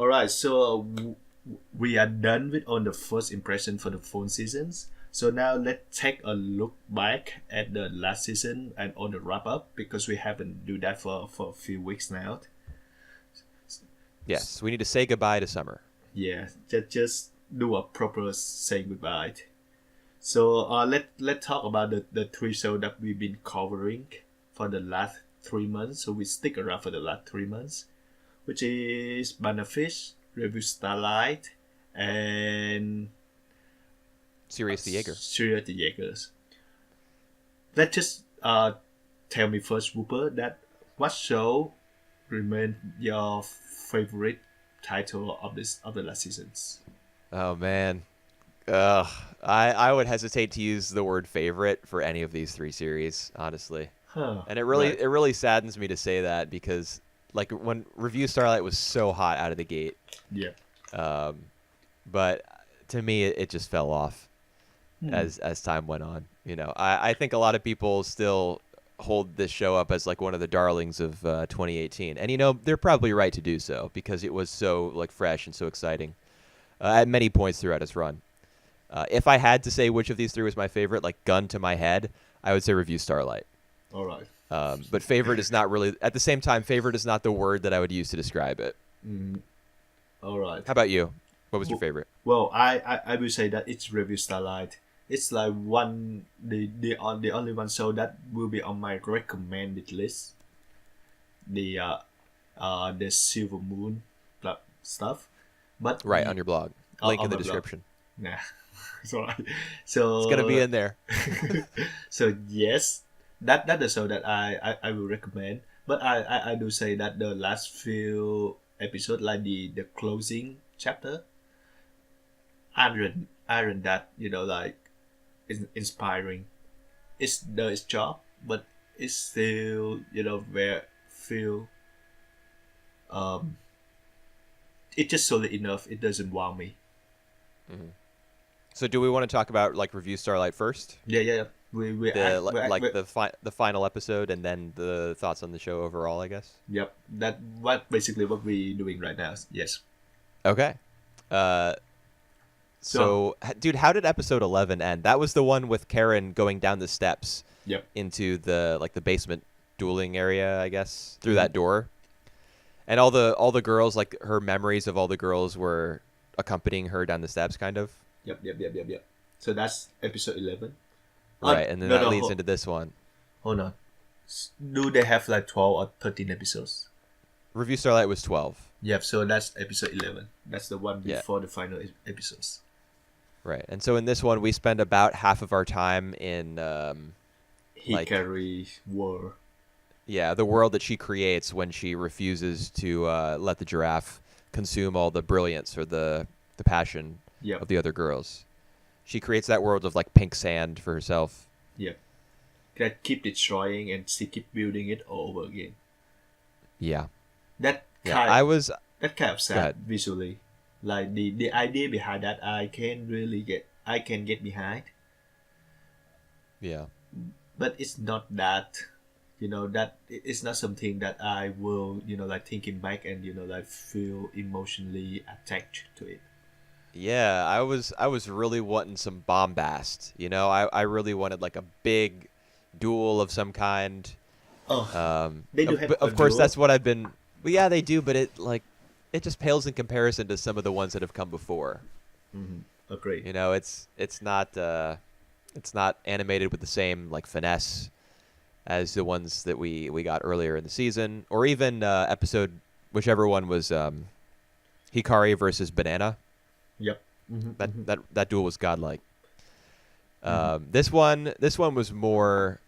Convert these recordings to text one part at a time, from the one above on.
All right, so we are done with on the first impression for the phone seasons. So now let's take a look back at the last season and on the wrap up because we haven't do that for a few weeks now. Yes, we need to say goodbye to summer. Yeah, just do a proper saying goodbye. So let's talk about the three shows that we've been covering for the last 3 months. So we stick around for the last 3 months, which is Bannerfish, Review Starlight, and Sirius the Jaeger. Sirius the Jaegers. Let's just tell me first, Whooper, that what show remained your favorite title of the last seasons? Oh man, ugh. I would hesitate to use the word favorite for any of these three series, honestly. Huh. And it really Right. it really saddens me to say that because like when Review Starlight was so hot out of the gate, Yeah. but to me it just fell off as time went on. You know, I think a lot of people still hold this show up as like one of the darlings of 2018, and you know they're probably right to do so because it was so like fresh and so exciting at many points throughout its run. If I had to say which of these three was my favorite, like gun to my head, I would say Review Starlight. All right. But favorite is not really, at the same time, favorite is not the word that I would use to describe it. All right. How about you? What was your favorite? Well, I will say that it's Review Starlight. It's like the only one show that will be on my recommended list. The Silver Moon stuff, but Right, on your blog. Link on in the my blog. description. Nah, sorry. So It's going to be in there. So yes, that's the show that I will recommend. But I do say that the last few episodes, like the closing chapter, aren't that like is inspiring. It's its job, but it's still where feel it's just solid enough. It doesn't wow me. So do we want to talk about like Review Starlight first? Yeah. We The final episode and then the thoughts on the show overall, I guess? Yep. That basically what we're doing right now. Yes. Okay. So, dude, how did episode 11 end? That was the one with Karen going down the steps Yep. into the basement dueling area, I guess, through that door. And all the girls, like her memories of all the girls were accompanying her down the steps, kind of. Yep. So that's episode 11. Right, and then that leads into this one. Hold on. Do they have like 12 or 13 episodes? Review Starlight was 12. Yep. So that's episode 11. That's the one before the final episodes. Right, and so in this one, we spend about half of our time in Hikari world. Yeah, the world that she creates when she refuses to let the giraffe consume all the brilliance or the passion of the other girls. She creates that world of like pink sand for herself. Yep. That keep destroying and she keep building it all over again. Yeah. That kind of sad visually. Like the idea behind that I can get behind. Yeah. But it's not that that it's not something that I will like thinking back and like feel emotionally attached to it. Yeah, I was really wanting some bombast. I really wanted like a big duel of some kind. They do have of course duel. That's what I've been. Well, yeah, they do, but it just pales in comparison to some of the ones that have come before. Agree. It's not animated with the same like finesse as the ones that we got earlier in the season, or even episode whichever one was Hikari versus Banana. Yep. That duel was godlike. This one was more.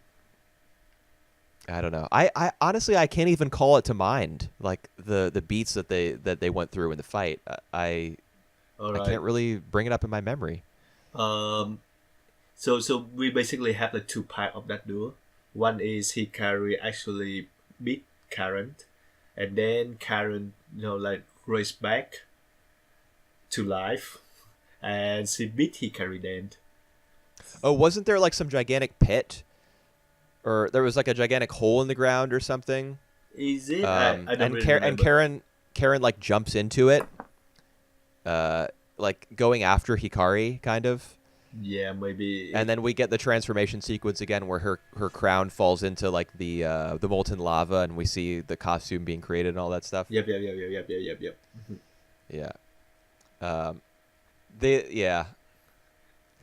I don't know. I honestly I can't even call it to mind like the beats that they went through in the fight. I can't really bring it up in my memory. So we basically have the two parts of that duel. One is Hikari actually beat Karen, and then Karen raised back to life, and she beat Hikari then. Oh, wasn't there like some gigantic pit? Or there was like a gigantic hole in the ground or something? Is it? I don't and really remember. And Karen like jumps into it like going after Hikari, kind of. Yeah, maybe. And then we get the transformation sequence again, where her crown falls into like the molten lava, and we see the costume being created and all that stuff. Yep. Yeah. Yeah.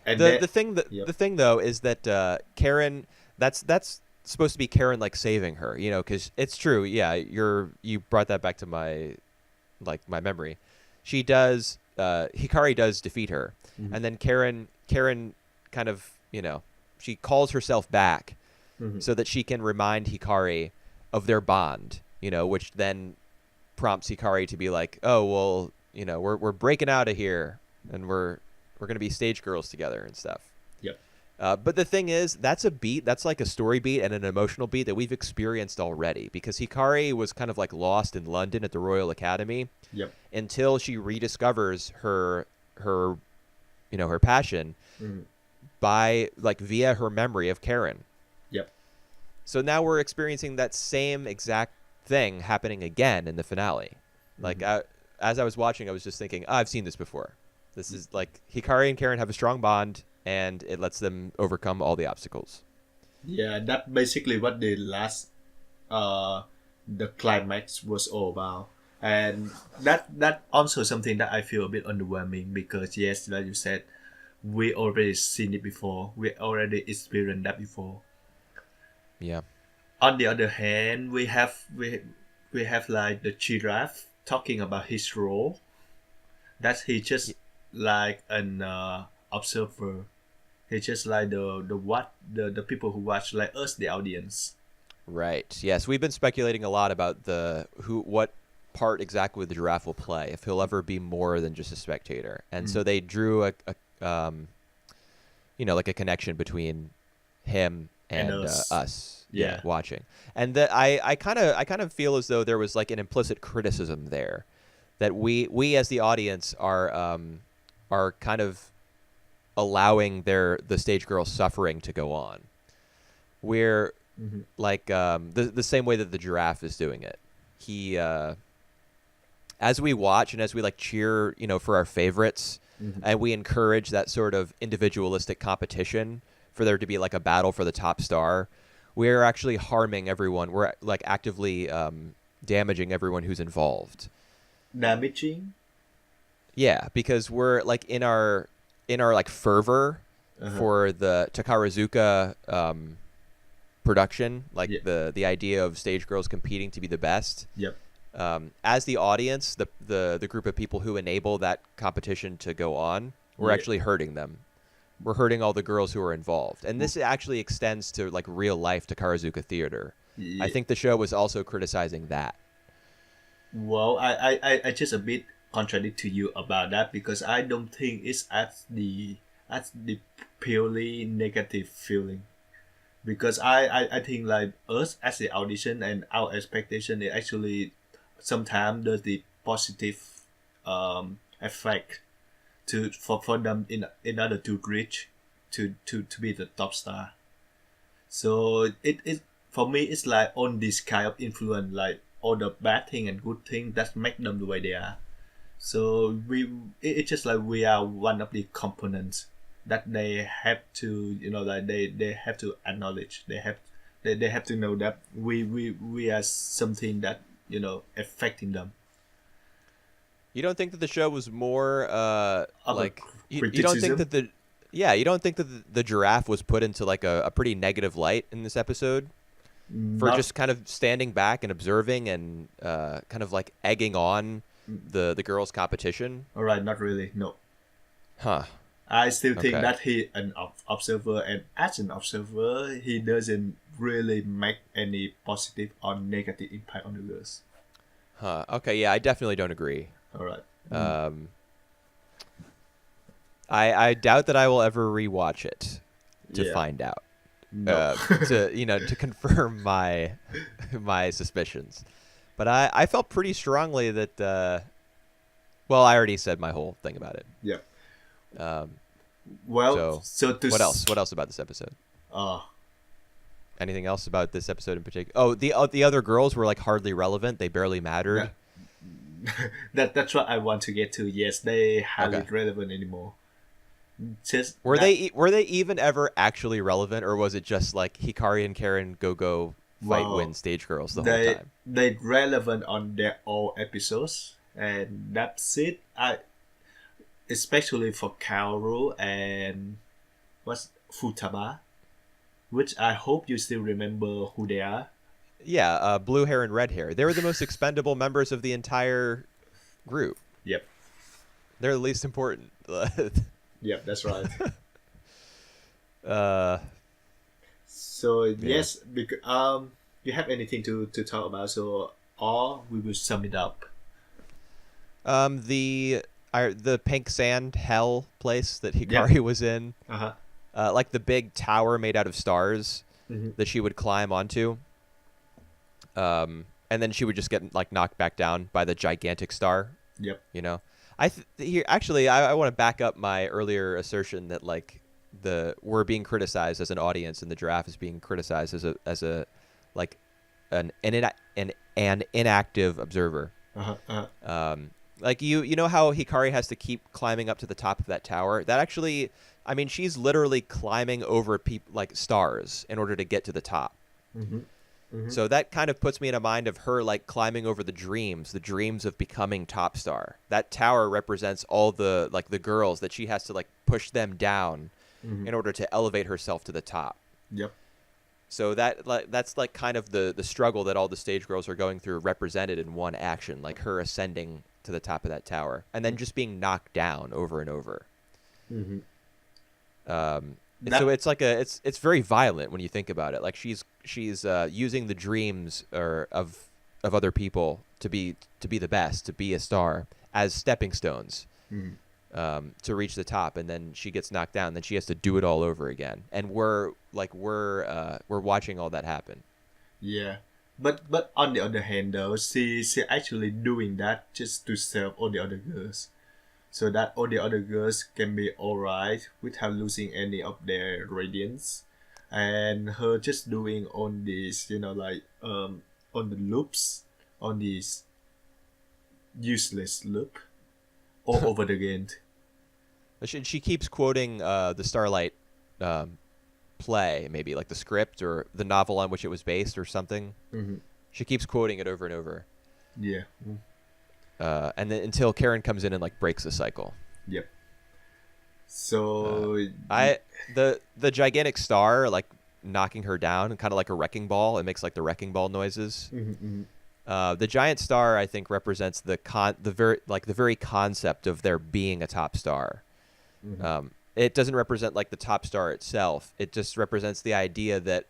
And The that, the thing that yep. the thing though is that Karen, that's supposed to be Karen like saving her, because it's true. Yeah, you brought that back to my memory. She does. Hikari does defeat her, Mm-hmm. and then Karen kind of, she calls herself back Mm-hmm. so that she can remind Hikari of their bond, which then prompts Hikari to be like, oh well, we're breaking out of here, and we're gonna be stage girls together and stuff. Yep. But the thing is, that's like a story beat and an emotional beat that we've experienced already, because Hikari was kind of like lost in London at the Royal Academy. Yep. Until she rediscovers her passion Mm-hmm. by like via her memory of Karen. Yep. So now we're experiencing that same exact thing happening again in the finale. Like as I was watching, I was just thinking, I've seen this before. This is like Hikari and Karen have a strong bond, and it lets them overcome all the obstacles. Yeah, that's basically what the climax was all about. And that also something that I feel a bit underwhelming, because yes, like you said, we already seen it before. We already experienced that before. Yeah. On the other hand, we have like the giraffe talking about his role. That he just like an observer. He's just like the people who watch, like us, the audience. Right. Yes, we've been speculating a lot about what part exactly the giraffe will play, if he'll ever be more than just a spectator. And so they drew a like a connection between him and us. Yeah. Watching. And that I kind of feel as though there was like an implicit criticism there, that we as the audience are kind of allowing the stage girl's suffering to go on. We're like the same way that the giraffe is doing it. He as we watch and as we like cheer, for our favorites, and we encourage that sort of individualistic competition for there to be like a battle for the top star, we're actually harming everyone. We're like actively damaging everyone who's involved. Damaging? Yeah, because we're like in our like fervor for the Takarazuka production, like the idea of stage girls competing to be the best. Yep. As the audience, the group of people who enable that competition to go on, we're actually hurting them. We're hurting all the girls who are involved. And this actually extends to like real life Takarazuka theater. Yeah. I think the show was also criticizing that. Well, I just a bit contradict to you about that, because I don't think it's at the purely negative feeling. Because I think like us as the audition and our expectation, it actually sometimes does the positive effect for them in order to reach to be the top star. So it for me, it's like on this kind of influence, like all the bad thing and good thing that make them the way they are. So it's just like we are one of the components that they have to, like they have to acknowledge. They have to know that we are something that, affecting them. You don't think that the show was more like you don't think that you don't think that the giraffe was put into like a pretty negative light in this episode for just kind of standing back and observing and kind of like egging on the girls' competition? All right, not really. No. Huh. I still think that he an observer, and as an observer, he doesn't really make any positive or negative impact on the girls. Huh. Okay. Yeah, I definitely don't agree. All right. I doubt that I will ever rewatch it to find out. No. To confirm my suspicions. But I felt pretty strongly that well, I already said my whole thing about it. Yeah. Well, so what else? What else about this episode? Anything else about this episode in particular? Oh, the other girls were like hardly relevant. They barely mattered. That's what I want to get to. Yes, they hardly Okay. relevant anymore. Just Were that. were they even ever actually relevant, or was it just like Hikari and Karen go fight Well, win stage girls the whole they time? they relevant on their all episodes, and that's it. I especially for Kaoru and what's Futaba, which I hope you still remember who they are. Yeah, blue hair and red hair. They were the most expendable members of the entire group. Yep, They're the least important. yep, that's right. uh, So yeah. yes, because you have anything to talk about? So or we will sum it up. The the pink sand hell place that Yep. Hikari was in, Uh huh. like the big tower made out of stars Mm-hmm. that she would climb onto. And then she would just get like knocked back down by the gigantic star. Yep. You know, here actually I want to back up my earlier assertion that like we're being criticized as an audience and the giraffe is being criticized as a like an inactive observer. Uh-huh. Uh-huh. Like you know how Hikari has to keep climbing up to the top of that tower. That actually, I mean, she's literally climbing over like stars in order to get to the top. Mm-hmm. Mm-hmm. So that kind of puts me in a mind of her like climbing over the dreams of becoming top star. That tower represents all the like the girls that she has to like push them down Mm-hmm. in order to elevate herself to the top. Yep. So that's like kind of the struggle that all the stage girls are going through represented in one action, like her ascending to the top of that tower and then just being knocked down over and over. Mm-hmm. And so it's like it's very violent when you think about it. Like she's using the dreams of other people to be the best, to be a star as stepping stones to reach the top, and then she gets knocked down. Then she has to do it all over again, and we're watching all that happen. Yeah. But on the other hand though, she actually doing that just to serve all the other girls. So that all the other girls can be alright without losing any of their radiance. And her just doing on these, like on the loops, on this useless loop all over the game. She keeps quoting the Starlight play, maybe like the script or the novel on which it was based or something. Mm-hmm. She keeps quoting it over and over. Yeah. And then until Karen comes in and like breaks the cycle. Yep. So the gigantic star like knocking her down, kind of like a wrecking ball. It makes like the wrecking ball noises. mm-hmm. The giant star, I think, represents the very concept of there being a top star. Mm-hmm. It doesn't represent like the top star itself. It just represents the idea that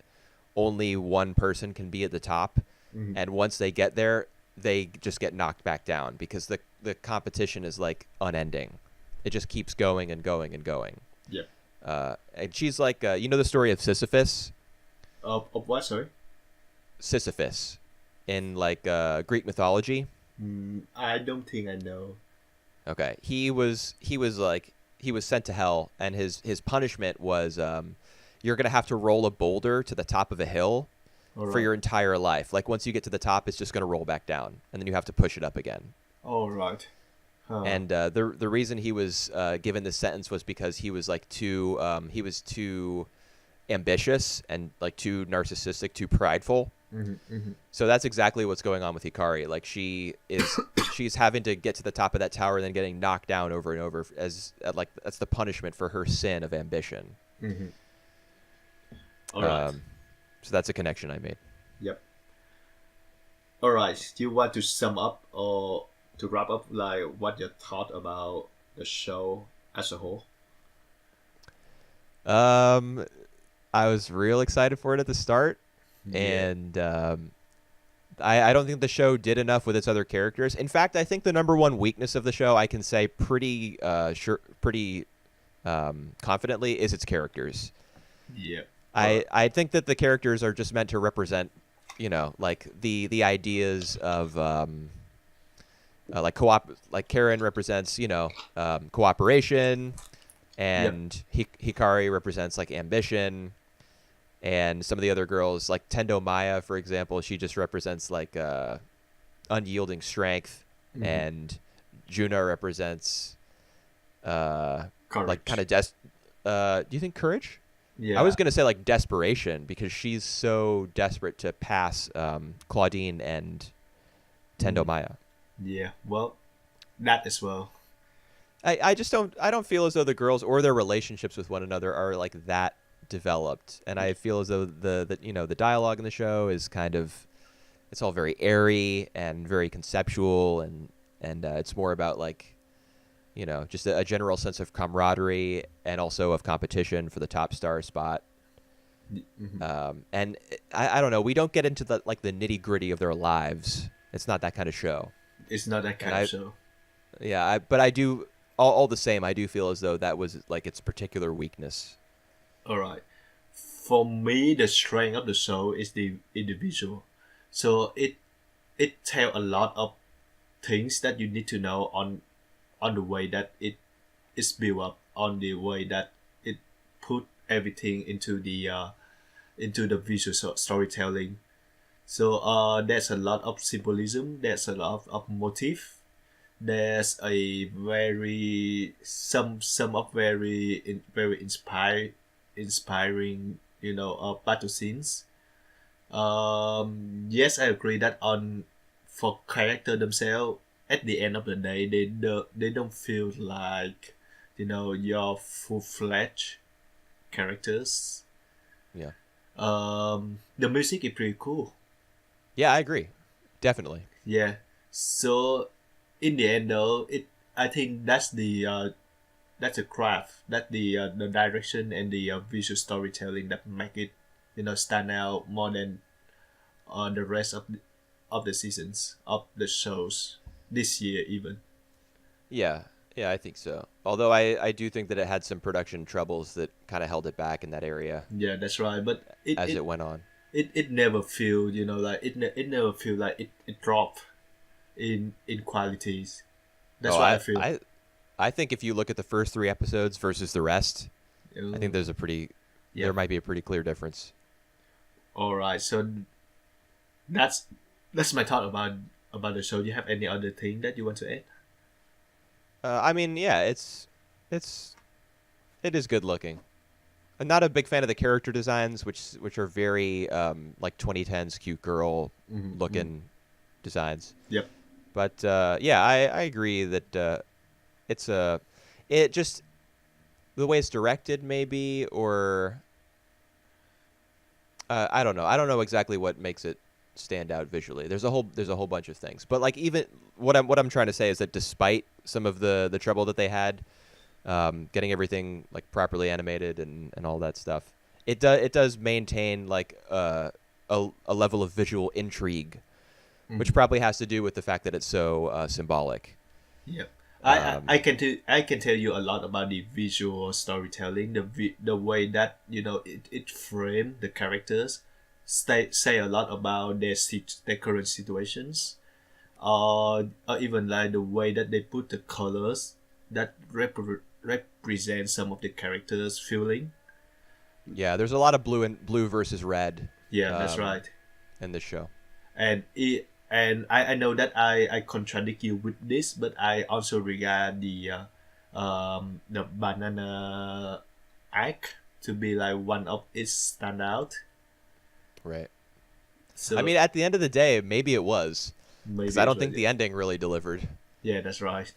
only one person can be at the top, Mm-hmm. and once they get there, they just get knocked back down because the competition is like unending. It just keeps going and going and going. Yep. And she's like, you know the story of Sisyphus? Of what? Sorry. Sisyphus, in like Greek mythology. I don't think I know. Okay, he was sent to hell, and his punishment was you're gonna have to roll a boulder to the top of a hill All for right. your entire life. Like once you get to the top, it's just gonna roll back down, and then you have to push it up again. All right. Huh. And the reason he was given this sentence was because he was like too ambitious and like too narcissistic, too prideful. Mm-hmm. Mm-hmm. So that's exactly what's going on with Hikari. Like she's having to get to the top of that tower and then getting knocked down over and over like that's the punishment for her sin of ambition. Mm-hmm. All right. So that's a connection I made. Yep. All right. Do you want to sum up or to wrap up like what your thought about the show as a whole? I was real excited for it at the start, and I don't think the show did enough with its other characters. In fact, I think the number one weakness of the show, I can say pretty confidently, is its characters. Yeah. I think that the characters are just meant to represent, like the ideas of like like Karen represents, cooperation, and Hikari represents like ambition, and some of the other girls, like Tendo Maya, for example, she just represents like unyielding strength. and Juna represents like Courage. kind of do you think courage? I Yeah. was gonna say like desperation because she's so desperate to pass Claudine and Tendo Mm, Maya. yeah. Well, that as well. I just don't feel as though the girls or their relationships with one another are like that developed, and I feel as though the dialogue in the show is kind of it's all very airy and very conceptual, and it's more about like just a general sense of camaraderie and also of competition for the top star spot. Hmm. And I don't know, we don't get into the like the nitty gritty of their lives. It's not that kind of show, It's not that and kind of show. but I do all the same. I do feel as though that was like its particular weakness. All right. For me, the strength of the show is the individual. So it tell a lot of things that you need to know on the way that it is built up, on the way that it put everything into the visual storytelling. So there's a lot of symbolism. There's a lot of motif. There's a very some of very inspiring battle scenes. Yes, I agree that on for character themselves, at the end of the day, they don't feel like your full fledged characters. Yeah. The music is pretty cool. Yeah, I agree. Definitely. Yeah. So in the end, though, it I think that's a craft, that the direction and the visual storytelling that make it stand out more than the rest of the seasons of the shows this year even. Yeah. Yeah, I think so. Although I do think that it had some production troubles that kind of held it back in that area Yeah, that's right. But it as it it went on. it never feel like it never feel like it dropped in qualities. That's Oh, what I feel. I think if you look at the first 3 episodes versus the rest, I think Uh, there yeah. might be a pretty clear difference. All right. So that's that's my thought about the show. Do you have any other thing that you want to add? I mean, yeah, it's it is good looking. I'm not a big fan of the character designs, which are very like 2010s cute girl Mm-hmm. looking designs. Yep. But yeah, I agree that it just the way it's directed maybe or I don't know. I don't know exactly what makes it stand out visually. There's a whole bunch of things. But like even what I'm trying to say is that despite some of the trouble that they had getting everything like properly animated and all that stuff, it does maintain like a level of visual intrigue, which Mm-hmm. probably has to do with the fact that it's so symbolic. Yep. Um, I can tell you a lot about the visual storytelling, the way that it frame the characters, say a lot about their current situations, or even like the way that they put the colors that represent some of the characters' feeling. yeah, there's a lot of blue versus red Yeah, that's um, right. in this show. And I know that I contradict you with this, but I also regard the banana act to be like one of its standout. Right. I So mean, at the end of the day, maybe it was because maybe I it's don't like think the ending really delivered. yeah, that's right.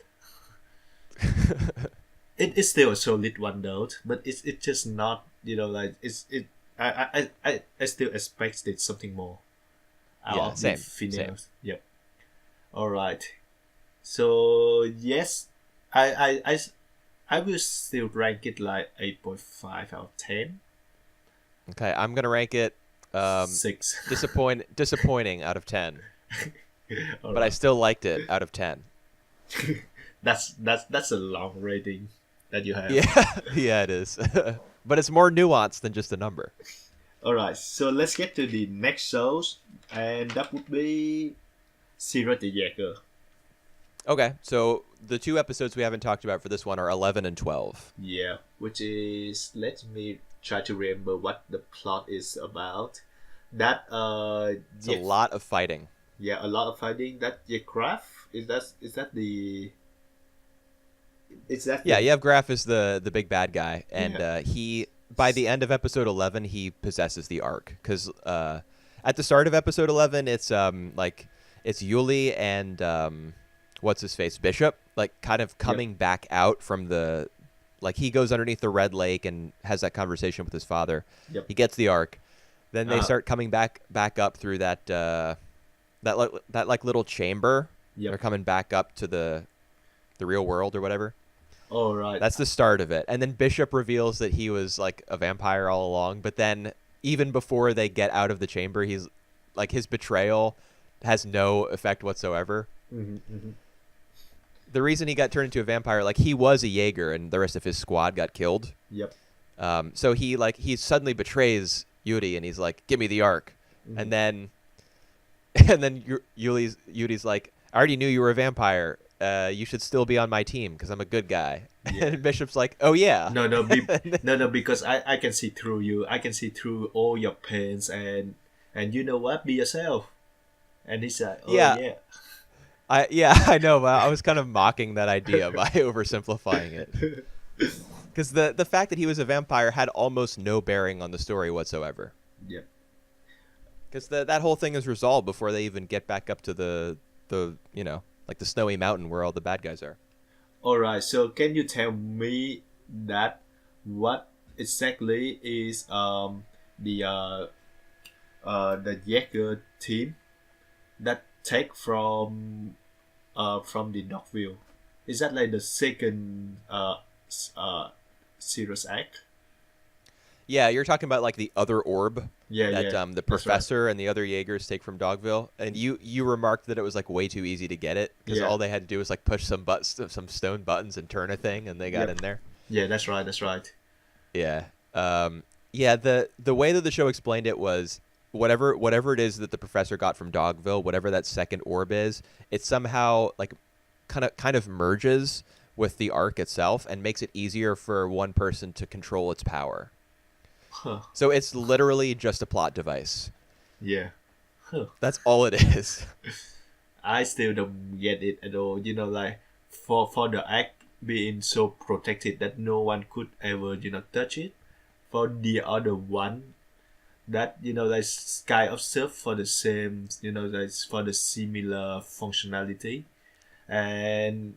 It is still a solid one though, but it's just not like it. I still expected something more out Yeah, of the same. females. Yep. All right. So yes, I I I will still rank it like 8.5 out of 10. Okay, I'm gonna rank it 6. disappointing out of 10, All but I right. still liked it out of 10. That's a long rating that you have. Yeah, yeah, it is. But it's more nuanced than just a number. All right. So let's get to the next shows, and that would be Zero the Jäger. Okay, so the 2 episodes we haven't talked about for this one are 11 and 12. Yeah, which is, let me try to remember what the plot is about. That It's a lot of fighting. Yeah, a lot of fighting. That Graf is that the is that Yeah, the you have Graf as the big bad guy, and yeah he by the end of episode 11 he possesses the Ark because at the start of episode 11 it's like it's Yuli and what's his face Bishop like kind of yep coming back out from the like he goes underneath the Red Lake and has that conversation with his father. yep He gets the Ark, then they uh start coming back up through that like little chamber. They're yep. coming back up to the real world or whatever. All right. That's the start of it. And then Bishop reveals that he was like a vampire all along. But then even before they get out of the chamber, he's like his betrayal has no effect whatsoever. Mm-hmm. The reason he got turned into a vampire, like he was a Jaeger and the rest of his squad got killed. Yep. So he suddenly betrays Yuri and he's like, "Give me the Ark." Mm-hmm. And then Yuri's like, "I already knew you were a vampire. You should still be on my team because I'm a good guy." Yeah. And Bishop's like, "Oh yeah." No, because I can see through you. I can see through all your pains and you know what? Be yourself. And he's like, oh Yeah. yeah. I know, but I was kind of mocking that idea by oversimplifying it. Because the fact that he was a vampire had almost no bearing on the story whatsoever. Yep. Because that whole thing is resolved before they even get back up to the like the snowy mountain where all the bad guys are. All right. So can you tell me that what exactly is the Jaeger team that take from the Dogville? Is that like the second serious act? Yeah, you're talking about like the other orb Yeah, that yeah. the That's right. professor and the other Jaegers take from Dogville, and you remarked that it was like way too easy to get it because Yeah. all they had to do was like push some stone buttons and turn a thing, and they got Yep. in there. Yeah, that's right. That's right. Yeah. Yeah. The way that the show explained it was whatever it is that the professor got from Dogville, whatever that second orb is, it somehow like kind of merges with the Ark itself and makes it easier for one person to control its power. Huh. So it's literally just a plot device. Yeah. Huh. That's all it is. I still don't get it at all. You know, like for the act being so protected that no one could ever touch it. For the other one, that like Sky observed for the same like for the similar functionality, and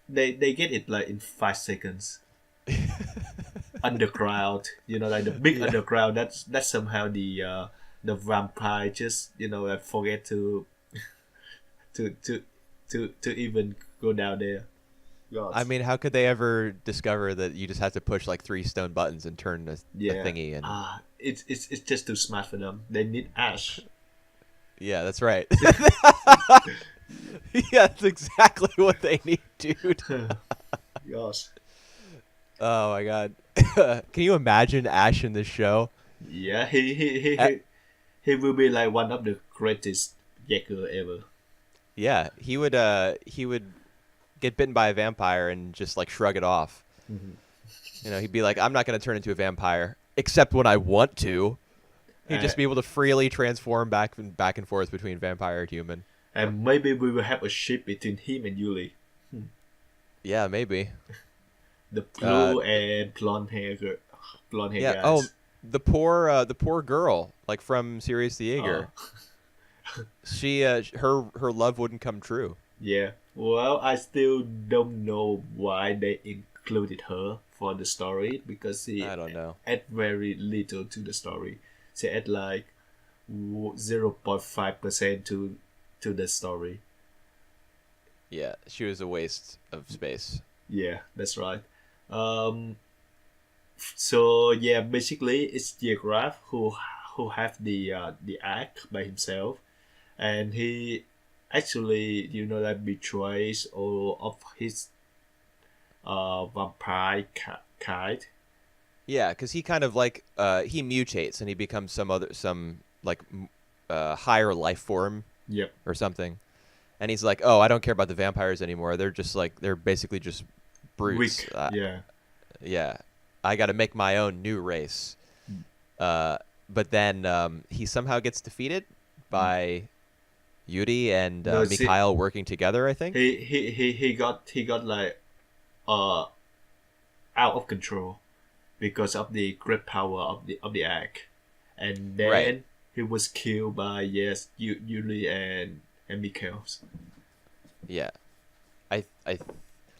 they get it like in 5 seconds. Underground, like the big Yeah. underground. That's somehow the vampire just like forget to to even go down there. God. I mean, how could they ever discover that you just have to push like 3 stone buttons and turn a thingy? And It's just too smart for them. They need Ash. yeah, that's right. Yeah, that's exactly what they need, dude. Gosh. Oh my god. Can you imagine Ash in this show? Yeah, he will be like one of the greatest Jaeger ever. Yeah, he would get bitten by a vampire and just like shrug it off. Mm-hmm. He'd be like, "I'm not going to turn into a vampire except when I want to." He'd just be able to freely transform back and forth between vampire and human. And maybe we will have a ship between him and Yuli. Yeah, maybe. The blue and blonde hair Yeah. guys. Oh, the poor girl, like from Sirius the Jaeger. She her love wouldn't come true. Yeah. Well, I still don't know why they included her for the story because she I don't know. add very little to the story. She add like 0.5% to the story. Yeah, she was a waste of space. Yeah, that's right. So yeah, basically it's Geograph who have the act by himself, and he actually like betrays all of his vampire kind. Yeah, because he kind of like he mutates and he becomes some like higher life form Yep. or something, and he's like, "Oh, I don't care about the vampires anymore. They're basically just brutes." Weak. Yeah. Yeah, I got to make my own new race. But then he somehow gets defeated by Yuri and No, see, Mikhail working together, I think. he got like uh out of control because of the great power of the egg, and Right. then he was killed by yes Yuri and Mikhail. Yeah. I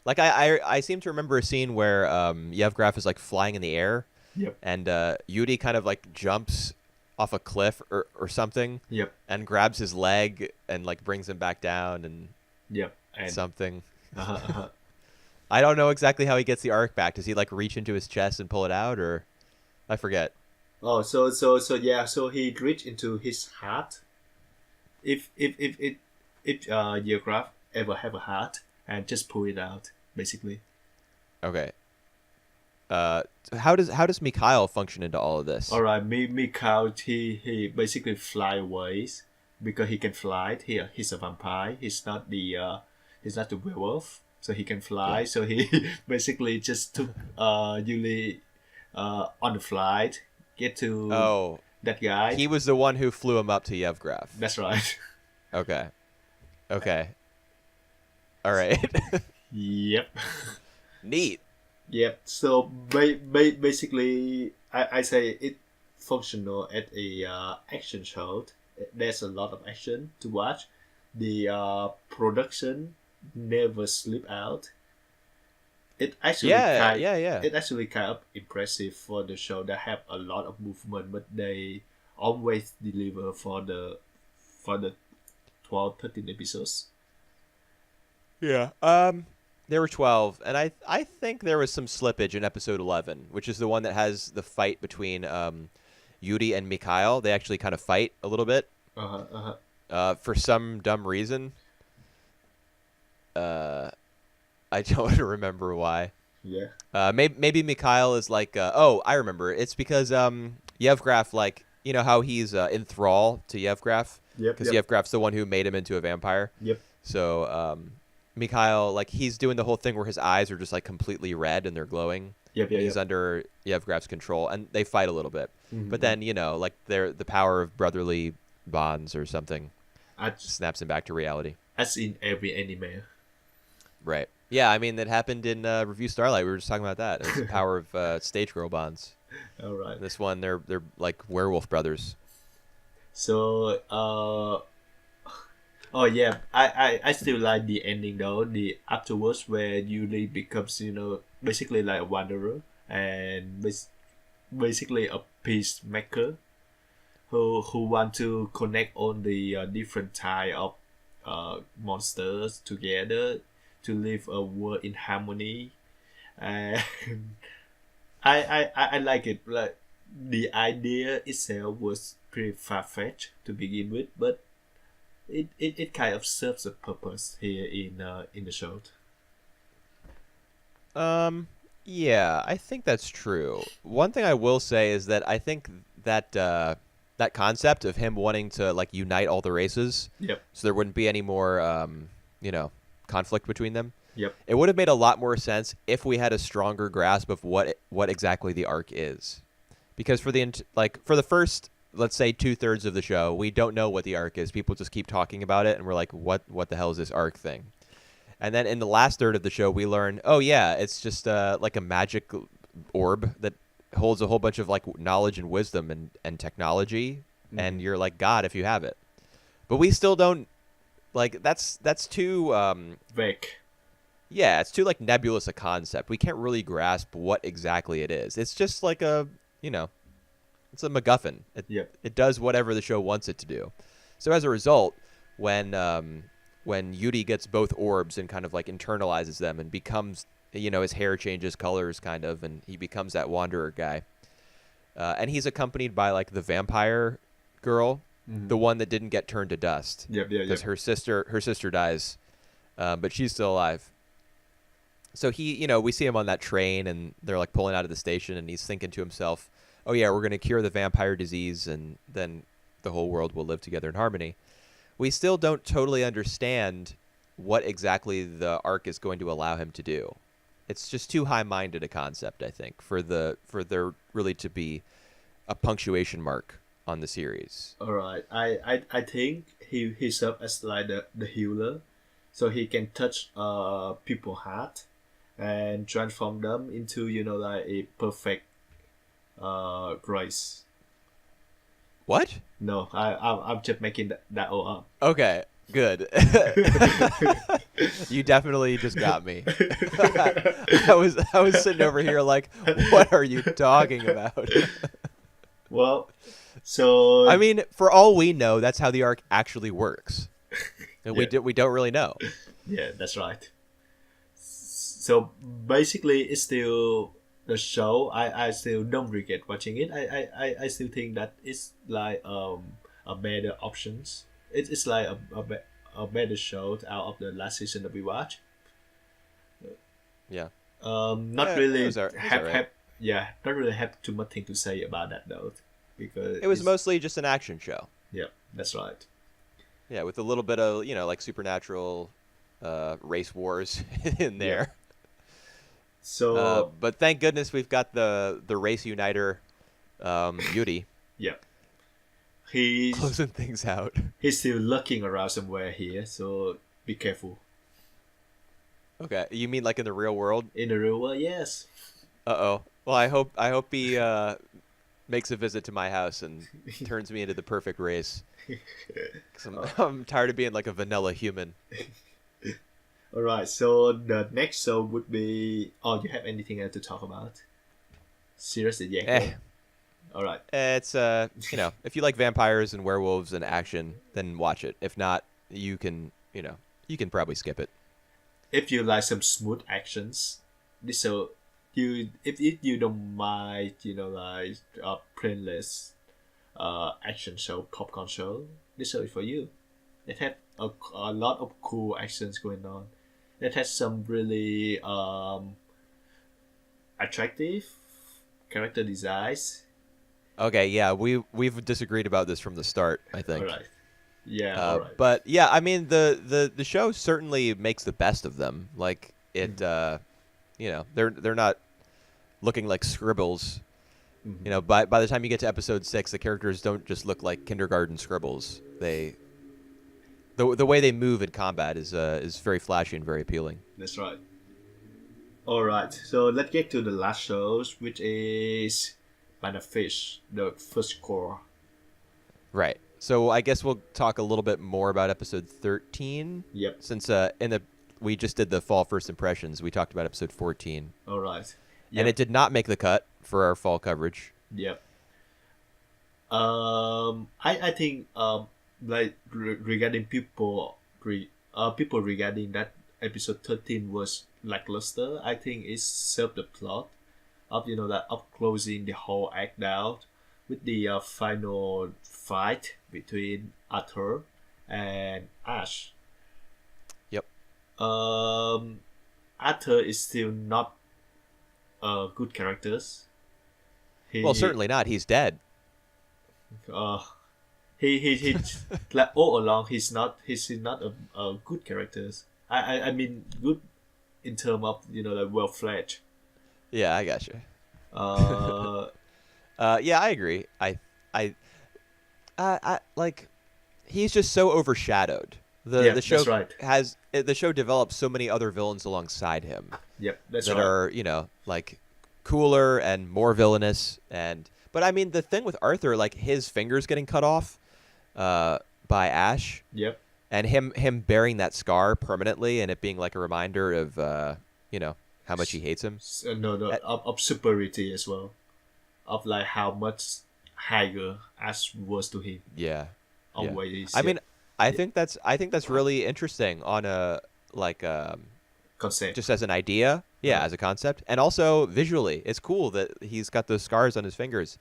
like I seem to remember a scene where Yevgraf is like flying in the air Yep, and Yuri kind of like jumps off a cliff or something yep, and grabs his leg and like brings him back down and yep, and something. uh-huh. I don't know exactly how he gets the arc back. Does he like reach into his chest and pull it out, or I forget? Oh, so yeah, so he reached into his heart. If Geograph ever have a heart and just pull it out, basically. Okay. Uh, how does Mikhail function into all of this? All right, Mikhail, he basically fly away because he can fly. He's a vampire. He's not the werewolf, so he can fly. Yeah. So he basically just took Yuli on the flight, get to Oh, that guy. he was the one who flew him up to Yevgraf. That's right. Okay. Okay. All right. Yep. Neat. Yep. So basically, I say it functional at a action show. There's a lot of action to watch. The production never slip out. It actually Yeah. kind Yeah. Yeah. it actually kind of impressive for the show that have a lot of movement, but they always deliver for the 12, 13 episodes. Yeah. There were 12, and I think there was some slippage in episode 11, which is the one that has the fight between Yuri and Mikhail. They actually kind of fight a little bit. Uh-huh, uh-huh. For some dumb reason. Uh, I don't remember why. Yeah. Maybe Mikhail is like, oh, I remember. It's because Yevgraf, like, you know how he's in thrall to Yevgraf? Yep, Because yep, Yevgraf's the one who made him into a vampire. yep. So Mikhail, like, he's doing the whole thing where his eyes are just like completely red and they're glowing. Yep, And yep, he's yep. under Yevgraf's control, and they fight a little bit. Mhm. But then, like, they're the power of brotherly bonds or something As, snaps him back to reality. as in every anime. Right. Yeah, I mean, that happened in Review Starlight. We were just talking about that. It's the power of stage girl bonds. All right. This one, they're like werewolf brothers. So, oh yeah, I still like the ending though. The afterwards where Yuli becomes basically like a wanderer and basically a peacemaker who want to connect all the different type of monsters together to live a world in harmony. And I like it. Like the idea itself was pretty far fetched to begin with, but it kind of serves a purpose here in the show. Yeah, I think that's true. One thing I will say is that I think that that concept of him wanting to like unite all the races, Yep. so there wouldn't be any more, conflict between them. Yep. It would have made a lot more sense if we had a stronger grasp of what exactly the arc is, because for for the first, let's say, 2/3 of the show, we don't know what the arc is. People just keep talking about it, and we're like, what the hell is this arc thing? And then in the last third of the show, we learn, oh yeah, it's just like a magic orb that holds a whole bunch of like knowledge and wisdom and technology, and you're like God if you have it. But we still don't like that's too Vague. yeah, it's too like nebulous a concept. We can't really grasp what exactly it is. It's just like it's a MacGuffin. Yep. It does whatever the show wants it to do. So as a result, when Yuri gets both orbs and kind of like internalizes them and becomes, his hair changes colors kind of, and he becomes that wanderer guy. And he's accompanied by like the vampire girl, the one that didn't get turned to dust. Yep. Yeah. Because Yep. her sister dies, but she's still alive. So we see him on that train, and they're like pulling out of the station, and he's thinking to himself, "Oh yeah, we're gonna cure the vampire disease, and then the whole world will live together in harmony." We still don't totally understand what exactly the arc is going to allow him to do. It's just too high-minded a concept, I think, for there really to be a punctuation mark on the series. All right. I think he served as like the healer, so he can touch people's heart and transform them into like a perfect grace. What? No, I'm just making that all up. Okay, good. You definitely just got me. I was sitting over here like, what are you talking about? Well, so I mean, for all we know, that's how the arc actually works. And Yeah. we don't really know. yeah, that's right. So basically, it's still the show. I still don't regret watching it. I still think that it's like a better options. It's like a better show out of the last season that we watched. Yeah. Not Yeah, really it was have alright. have yeah, not really have too much thing to say about that though, because It was it's mostly just an action show. yeah, that's right. Yeah, with a little bit of, like supernatural race wars in Yeah. there. So But thank goodness we've got the race uniter, Yuri, yeah, he's closing things out. he's still lurking around somewhere here. So be careful. Okay, you mean like in the real world? In the real world, yes. Uh-oh. Well, I hope he makes a visit to my house and turns me into the perfect race. 'Cause I'm tired of being like a vanilla human. All right. So the next show would be. Oh, you have anything else to talk about? Seriously, yeah. Eh, All right. it's if you like vampires and werewolves and action, then watch it. If not, you can probably skip it. If you like some smooth actions, this show if you don't mind, like a playlist action show, popcorn show, this show is for you. It had a lot of cool actions going on. It has some really attractive character designs. Okay, yeah, we've disagreed about this from the start, I think. All right. Yeah. All right. But yeah, I mean the show certainly makes the best of them. Like it, they're not looking like scribbles. Mhm. By the time you get to episode 6, the characters don't just look like kindergarten scribbles. The way they move in combat is very flashy and very appealing. That's right. All right. So let's get to the last shows, which is Banana Fish, the first core. Right. So I guess we'll talk a little bit more about episode 13 Yep. since we just did the fall first impressions. We talked about episode 14. All right. Yep. And it did not make the cut for our fall coverage. Yep. I think like regarding people regarding that episode 13 was lackluster. I think it served the plot of that of closing the whole act out with the final fight between Arthur and Ash. Yep. Arthur is still not good characters. Well, certainly not. He's dead. Uh, he like all along he's not a good characters. I mean good in term of like well fledged. Yeah, I got you. Uh, Yeah, I agree. I like he's just so overshadowed. Yeah, The show that's right. the show develops so many other villains alongside him Yep, that's that right. are like cooler and more villainous. But I mean the thing with Arthur, like his fingers getting cut off by Ash, Yep. and him bearing that scar permanently, and it being like a reminder of how much he hates him. No, of superiority as well, of like how much higher Ash was to him Yeah. Yeah. always. I yeah, mean, I think that's really interesting on a like concept. just as an idea, yeah, Right. as a concept, and also visually, it's cool that he's got those scars on his fingers,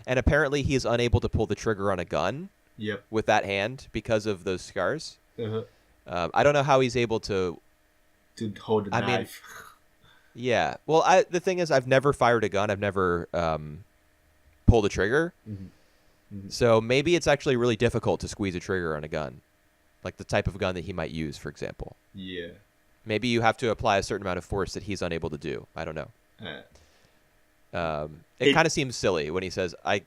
and apparently he's unable to pull the trigger on a gun Yep. with that hand because of those scars. Uh-huh. I don't know how he's able to. To hold the I mean, knife. Yeah, well, the thing is, I've never fired a gun. I've never pulled a trigger. Mhm. Mhm. So maybe it's actually really difficult to squeeze a trigger on a gun, like the type of gun that he might use, for example. Yeah. Maybe you have to apply a certain amount of force that he's unable to do. I don't know. Uh, It It- kind of seems silly when he says, I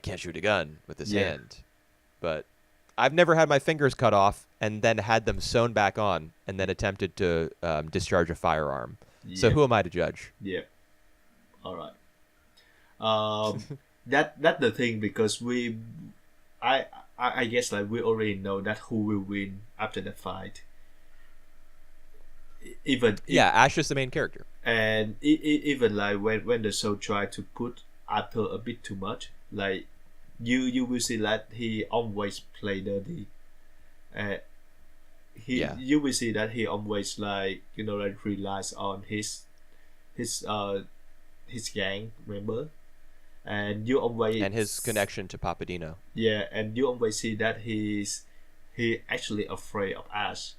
can't shoot a gun with this Yeah. hand. But I've never had my fingers cut off and then had them sewn back on and then attempted to discharge a firearm. So Yep. who am I to judge? Yep. All right. That's the thing because I I guess like we already know that who will win after the fight. Even Yeah, Ash is the main character. and even like when the show try to put Arthur a bit too much, like you will see that he always play dirty. Uh, Yeah. you will see that he always like like relies on his uh his gang member, and you always And his connection to Papadino. yeah, and you always see that he actually afraid of Ash.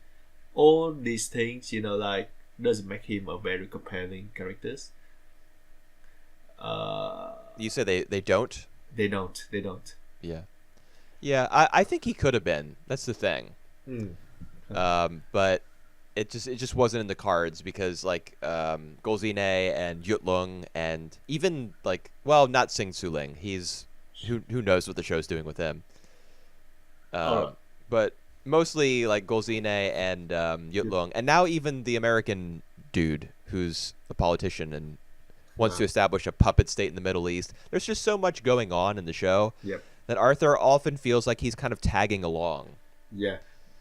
All these things like doesn't make him a very compelling characters. Uh, You say they don't? they don't. Yeah. Yeah, I think he could have been. That's the thing. Mm. But it just wasn't in the cards because like Golzine and Yutlung and even like not Sing Suling. He's who knows what the show's doing with him. Alright. But mostly like Golzine and Yutlung, and now even the American dude who's a politician and wants to establish a puppet state in the Middle East. There's just so much going on in the show Yep. that Arthur often feels like he's kind of tagging along. Yeah,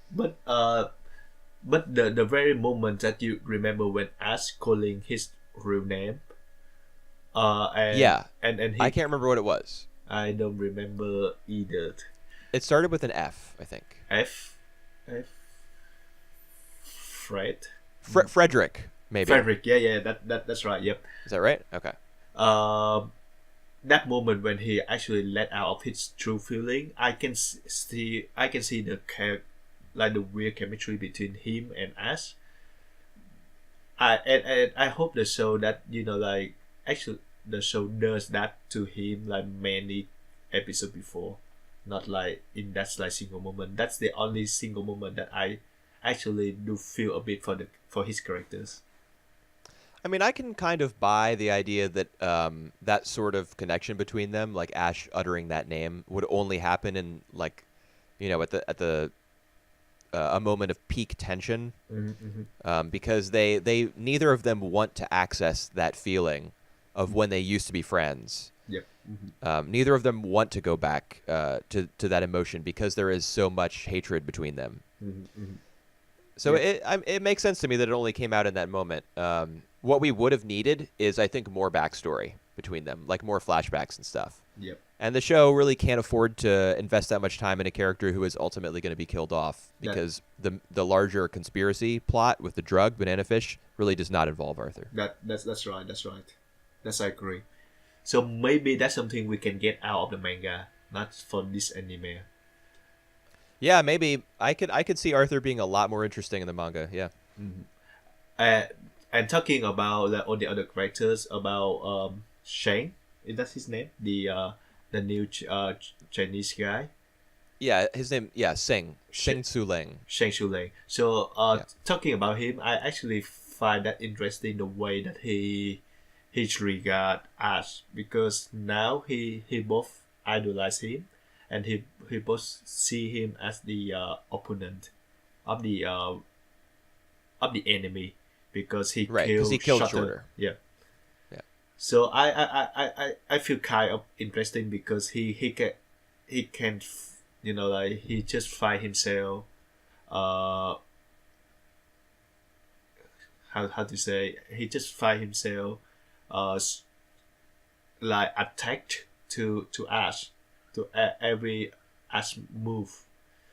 but the very moment that you remember when Ash calling his real name, and Yeah. and I can't remember what it was. I don't remember either. It started with an F, I think. F Fred Frederick, maybe. Frederick. Yeah, that's right. Yep. Is that right? Okay. That moment when he actually let out of his true feeling, I can see the weird chemistry between him and Ash. And I hope the show that like actually the show does that to him like many episodes before, not like in that like single moment. That's the only single moment that I actually do feel a bit for his characters. I mean, I can kind of buy the idea that that sort of connection between them, like Ash uttering that name, would only happen in like, at the a moment of peak tension, because they neither of them want to access that feeling of when they used to be friends. Yep. Neither of them want to go back to that emotion because there is so much hatred between them. So it makes sense to me that it only came out in that moment. What we would have needed is, I think, more backstory between them, like more flashbacks and stuff. Yep. And the show really can't afford to invest that much time in a character who is ultimately going to be killed off because the larger conspiracy plot with the drug, Banana Fish, really does not involve Arthur. That's right. That's I agree. So maybe that's something we can get out of the manga, not for this anime. Yeah, maybe I could see Arthur being a lot more interesting in the manga. Yeah. And talking about all the other characters, about Shang, is that his name? The new Chinese guy. Yeah, his name. Yeah, Sing Suling. Shang Shuling. So talking about him, I actually find that interesting the way that he regard Ash, because now he both idolize him, and he both see him as the opponent of the enemy, because he killed Shorter. Yeah. So I feel kind of interesting because he can like he just find himself how to say, he just find himself like attacked to Ash, to every Ash move.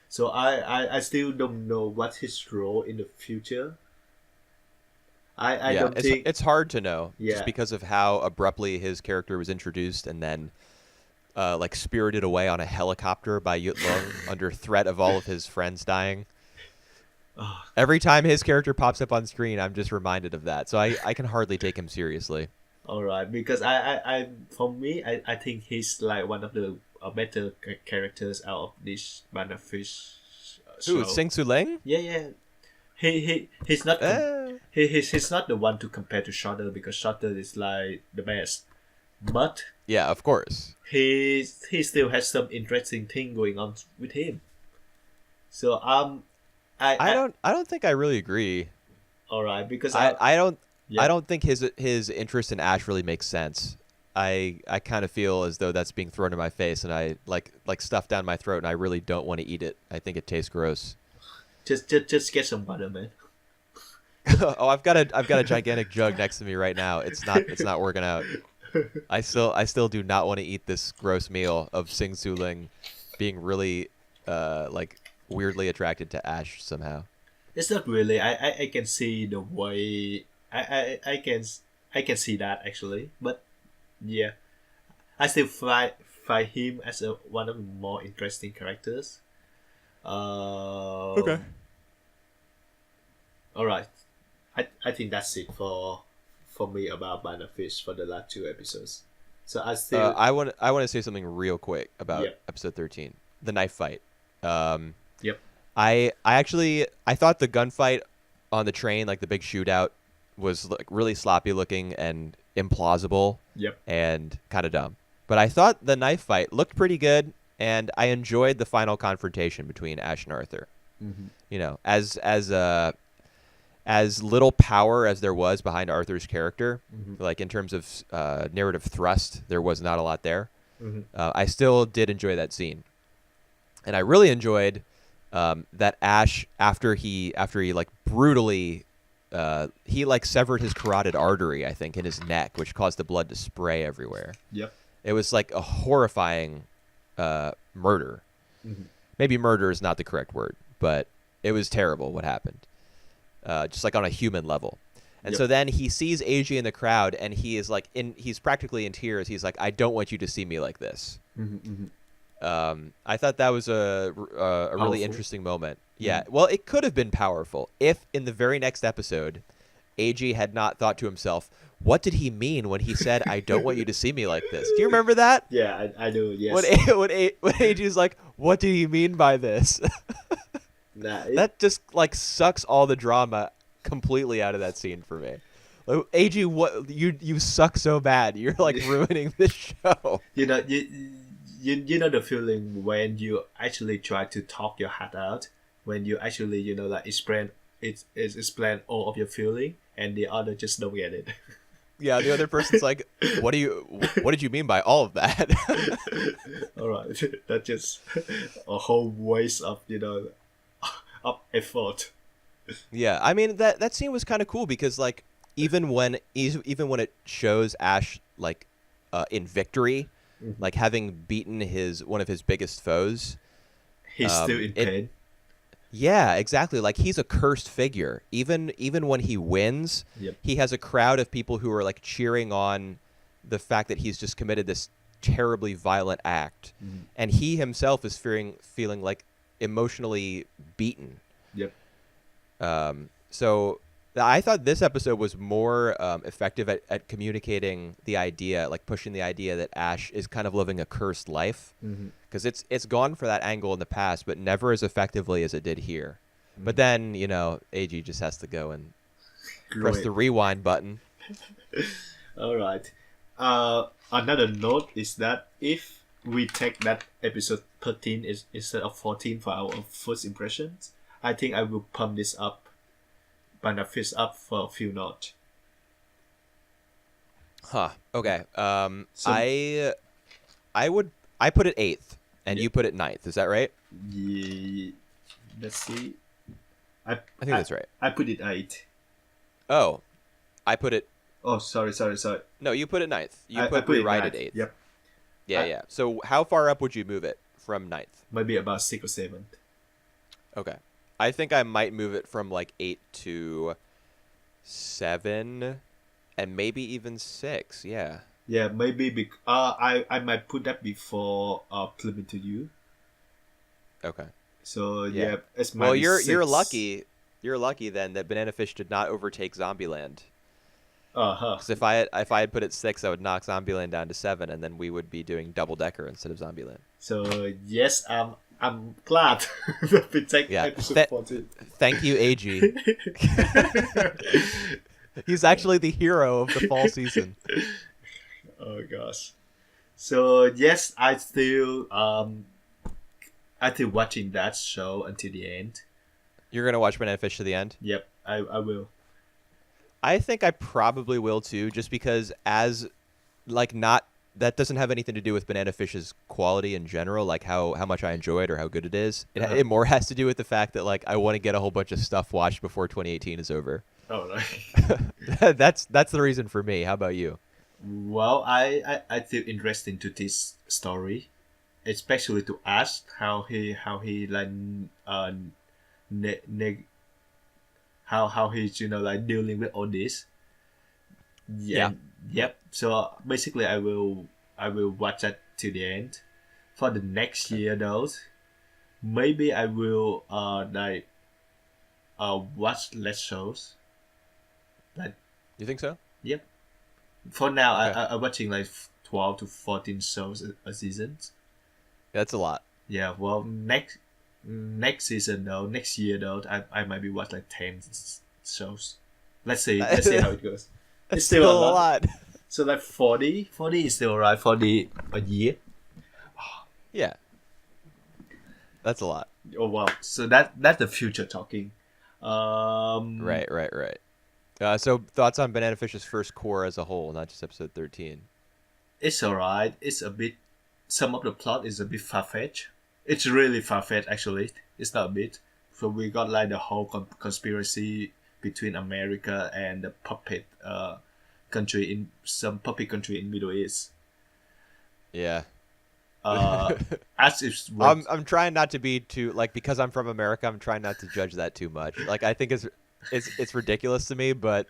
So I still don't know what his role in the future. I don't think it's hard to know Yeah. just because of how abruptly his character was introduced and then like spirited away on a helicopter by Yutlung under threat of all of his friends dying. Every time his character pops up on screen, I'm just reminded of that. So I can hardly take him seriously. All right, because I for me, I think he's like one of the better characters out of this Banana Fish show. Who, Sing Suling? Yeah. He's not he's not the one to compare to Shorter, because Shorter is like the best, but Yeah, of course. he still has some interesting thing going on with him. So I don't think I really agree. all right, because I don't yeah. I don't think his interest in Ash really makes sense. I kind of feel as though that's being thrown in my face, and I like stuff down my throat, and I really don't want to eat it. I think it tastes gross. Just get some butter, man. Oh, I've got a gigantic jug next to me right now. It's not working out. I still do not want to eat this gross meal of Sing Su Ling being really like weirdly attracted to Ash somehow. It's not really. I can see the way. I can see that actually, but yeah, I still find him as one of the more interesting characters. Okay. All right. I think that's it for me about Banner Fish for the last two episodes. So I still I want to say something real quick about Yep. episode 13, the knife fight. Um, Yep. I thought the gunfight on the train, like the big shootout, was like really sloppy looking and implausible Yep. and kind of dumb. But I thought the knife fight looked pretty good, and I enjoyed the final confrontation between Ash and Arthur. Mm-hmm. You know, as little power as there was behind Arthur's character, Mm-hmm. like in terms of narrative thrust, there was not a lot there. Mm-hmm. I still did enjoy that scene, and I really enjoyed that Ash after he like brutally he like severed his carotid artery, I think, in his neck, which caused the blood to spray everywhere. Yep. It was like a horrifying murder. Mm-hmm. Maybe murder is not the correct word, but it was terrible what happened. Just like on a human level. And Yep. so then he sees AG in the crowd, and he is like he's practically in tears. He's like, I don't want you to see me like this. Mm-hmm. Mm-hmm. I thought that was a really Powerful. interesting moment. Yeah, well, it could have been powerful if in the very next episode, AG had not thought to himself, what did he mean when he said, I don't want you to see me like this? Do you remember that? Yeah, I do. Yes. When AG is like, what did he mean by this? Nah, That just like sucks all the drama completely out of that scene for me. Like, AG, what you suck so bad. You're like ruining this show. you know you know the feeling when you actually try to talk your heart out, when you actually like explain all of your feeling, and the other just don't get it. Yeah, the other person's like, what did you mean by all of that? All right, that's just a whole waste of of effort. Yeah, I mean that scene was kind of cool because like even when it shows Ash like in victory, Mhm. like having beaten one of his biggest foes. He's still in pain. Yeah, exactly. Like he's a cursed figure. Even when he wins, Yep. he has a crowd of people who are like cheering on the fact that he's just committed this terribly violent act, Mhm. and he himself is feeling like emotionally beaten. Yep. So I thought this episode was more effective at communicating the idea, like pushing the idea that Ash is kind of living a cursed life, Mm-hmm. because it's gone for that angle in the past, but never as effectively as it did here. But then AG just has to go and press Great. the rewind button. All right. Another note is that if we take that episode 13 instead of 14 for our first impressions, I think I will pump this up, Banner Fish up for a few notes. Huh. Okay. So- I put it 8th, and Yeah. you put it 9th. Is that right? Yeah, let's see. I think that's right. I put it 8. Oh, I put it. Oh, sorry. No, you put it 9th. You I put put it rewrite 9th. it 8th. Yep. Yeah, yeah. So how far up would you move it from 9th? Maybe about 6 or 7. Okay. I think I might move it from like 8 to 7 and maybe even 6. Yeah. Yeah, maybe I might put that before Plymouth to you. Okay. So Yeah. yeah, it's Well, maybe you're 6. lucky. You're lucky then that Banana Fish did not overtake Zombieland. Uh-huh. Because if I had put it 6, I would knock Zombieland down to 7, and then we would be doing double decker instead of Zombieland. So yes, I'm glad that we take Yeah. episode 14. Thank you, AG. He's actually the hero of the fall season. Oh gosh. So yes, I after watching that show until the end. You're gonna watch Banana Fish to the end? Yep, I will. I think I probably will too, just because as like not that doesn't have anything to do with Banana Fish's quality in general, like how much I enjoy it or how good it is. It more has to do with the fact that like I want to get a whole bunch of stuff watched before 2018 is over. Oh, right. That's the reason for me. How about you? Well, I feel interesting to this story, especially to ask how he like ne- neg- how he's like dealing with all this. Yeah. Yep. So basically, I will watch that to the end. For the next year, though, maybe I will watch less shows. Like, You think so? yep. For now, Okay. I'm watching like 12 to 14 shows a season. That's a lot. Yeah. Well, next season though, next year though, I might be watch like 10 shows. Let's see. Let's see how it goes. That's It's still a lot. lot. So like 40 is still alright for a year. Yeah. That's a lot. Oh wow! So that's the future talking. Right. So thoughts on Banana Fish's first core as a whole, not just episode 13. It's alright. It's a bit. Some of the plot is a bit far fetched. It's really far fetched actually. It's not a bit. So we got like the whole conspiracy between America and the puppet country in some puppet country in Middle East. Yeah. As if I'm trying not to be too like because I'm from America. I'm trying not to judge that too much. Like I think it's ridiculous to me, but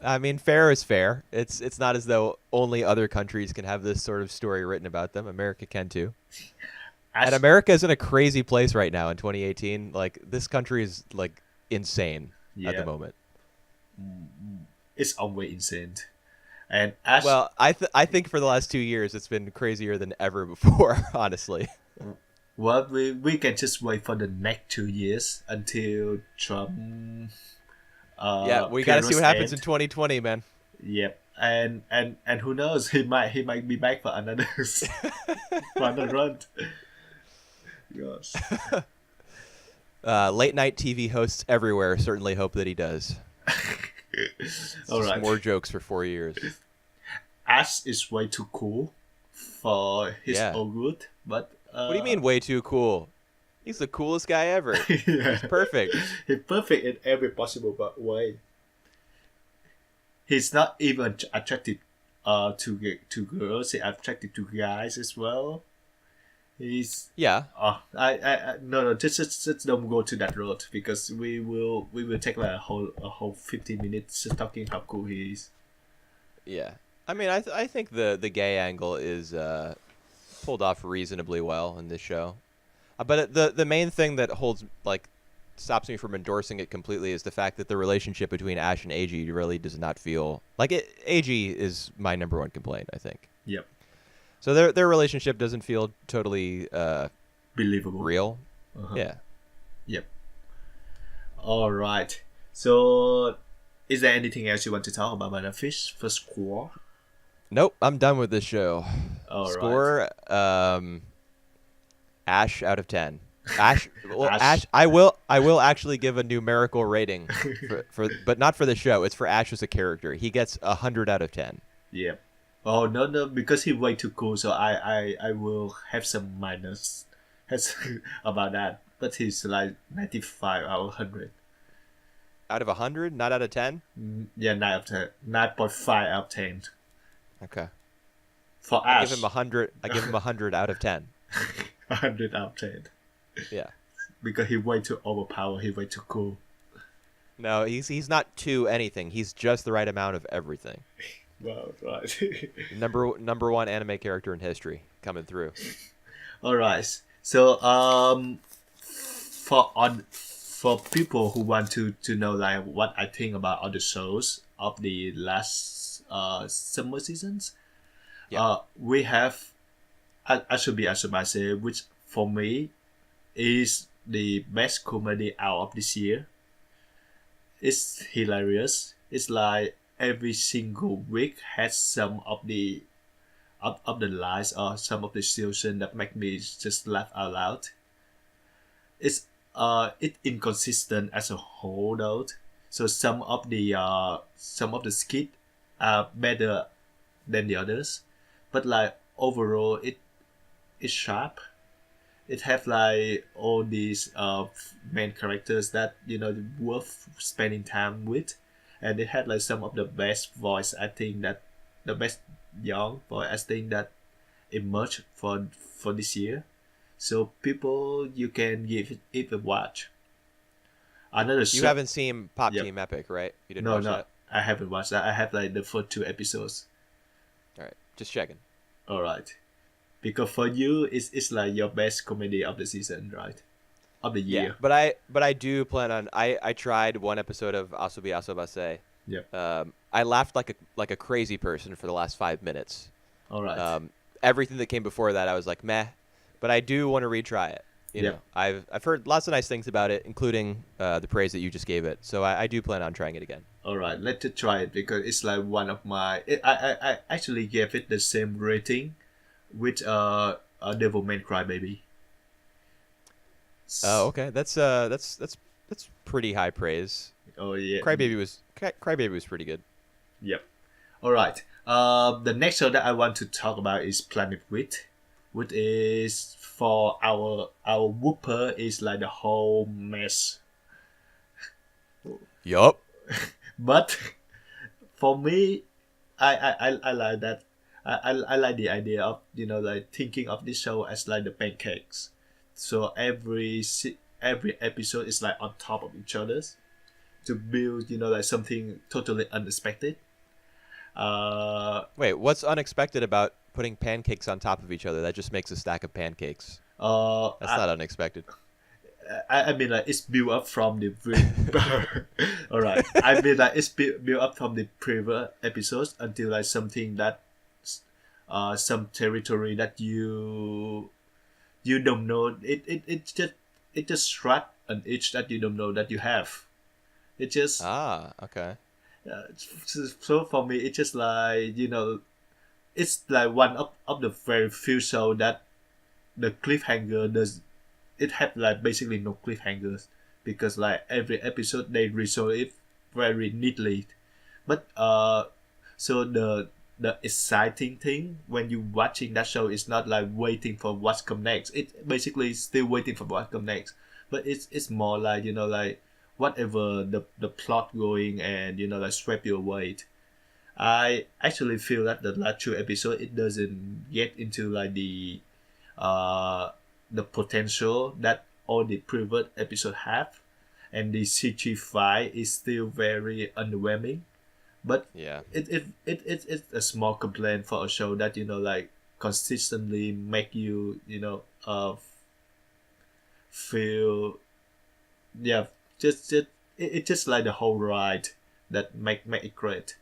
I mean, fair is fair. It's not as though only other countries can have this sort of story written about them. America can too. And America is in a crazy place right now in 2018. Like this country is like insane at the moment. It's always insane. And Ash, well, I think for the last 2 years it's been crazier than ever before. Honestly. Well, we can just wait for the next 2 years until Trump. Yeah, we gotta see what happens in 2020, man. Yep, and who knows? He might be back for another for another run. Gosh. Late night TV hosts everywhere certainly hope that he does. All right. More jokes for 4 years. Ash is way too cool for his own good, but what do you mean way too cool? He's the coolest guy ever. Yeah. He's perfect. He's perfect in every possible way. He's not even attracted to girls. He's attracted to guys as well. He's I no just don't go to that road because we will take like a whole 15 minutes just talking how cool he is. Yeah, I mean I think the gay angle is pulled off reasonably well in this show, but the main thing that stops me from endorsing it completely is the fact that the relationship between Ash and AG really does not feel like it. AG is my number one complaint, I think. Yep. So their relationship doesn't feel totally believable, real. Yeah. Yep. All right. So, is there anything else you want to talk about Banana Fish for score? Nope, I'm done with this show. All score, right. Ash out of 10. Ash. Well, Ash. I will actually give a numerical rating for but not for the show. It's for Ash as a character. He gets 100 out of 10. Yep. Oh no, because he's way too cool. So I will have some minus about that. But he's like 95 out of 100. Out of 100, not out of 10. Yeah, 9 out of 10. 9.5 out of 10. Okay. For I Ash, give him 100. I give him 100 out of 10. 100 out of 10. Yeah. Because he's way too overpowered. He's way too cool. No, he's not too anything. He's just the right amount of everything. Wow, right. number one anime character in history coming through. All right. So for people who want to know like what I think about other shows of the last summer seasons, we have I should say which for me is the best comedy out of this year. It's hilarious. It's like every single week has some of the lines or some of the situations that make me just laugh out loud. it's inconsistent as a whole though. So some of the skit are better than the others, but like overall it's sharp. It have like all these main characters that worth spending time with, and it had like some of the best voice acting that the best young voice acting that emerged for this year. So people, you can give it a watch. Another You show. haven't seen Pop Yep. Team Epic, right? You didn't No, watch no, that? I haven't watched that. I have like the first two episodes. All right, just checking. All right, because for you, it's like your best comedy of the season, right? Of the Yeah, year. but I do plan on. I tried one episode of Asobi Asobase. Yep. I laughed like a crazy person for the last 5 minutes. All right. Everything that came before that, I was like, meh. But I do want to retry it. Yep. I've heard lots of nice things about it, including the praise that you just gave it. So I do plan on trying it again. All right, let's try it because it's like one of my. I actually gave it the same rating with a Devil May Cry Baby. Oh, okay. That's pretty high praise. Oh yeah. Crybaby was pretty good. Yep. All right. The next show that I want to talk about is Planet Wit, which is for our Whooper is like the whole mess. Yup. But for me, I like that. I like the idea of like thinking of this show as like the pancakes. So every episode is like on top of each other's to build like something totally unexpected. Wait, what's unexpected about putting pancakes on top of each other? That just makes a stack of pancakes. That's not unexpected. I mean like it's built up from the all right. I mean like it's built up from the previous episodes until like something that some territory that you don't know. It just struck an itch that you don't know that you have. It just Okay. so for me it's just like it's like one of the very few show that the cliffhanger does. It had like basically no cliffhangers because like every episode they resolve it very neatly. But so the exciting thing when you watching that show is not like waiting for what's come next. It basically still waiting for what come next. But it's more like like whatever the plot going and like sweep you away. I actually feel that the last two episode it doesn't get into like the potential that all the previous episode have, and the CG5 is still very underwhelming. But Yeah. it's a small complaint for a show that like consistently make you feel it's just like the whole ride that make it great.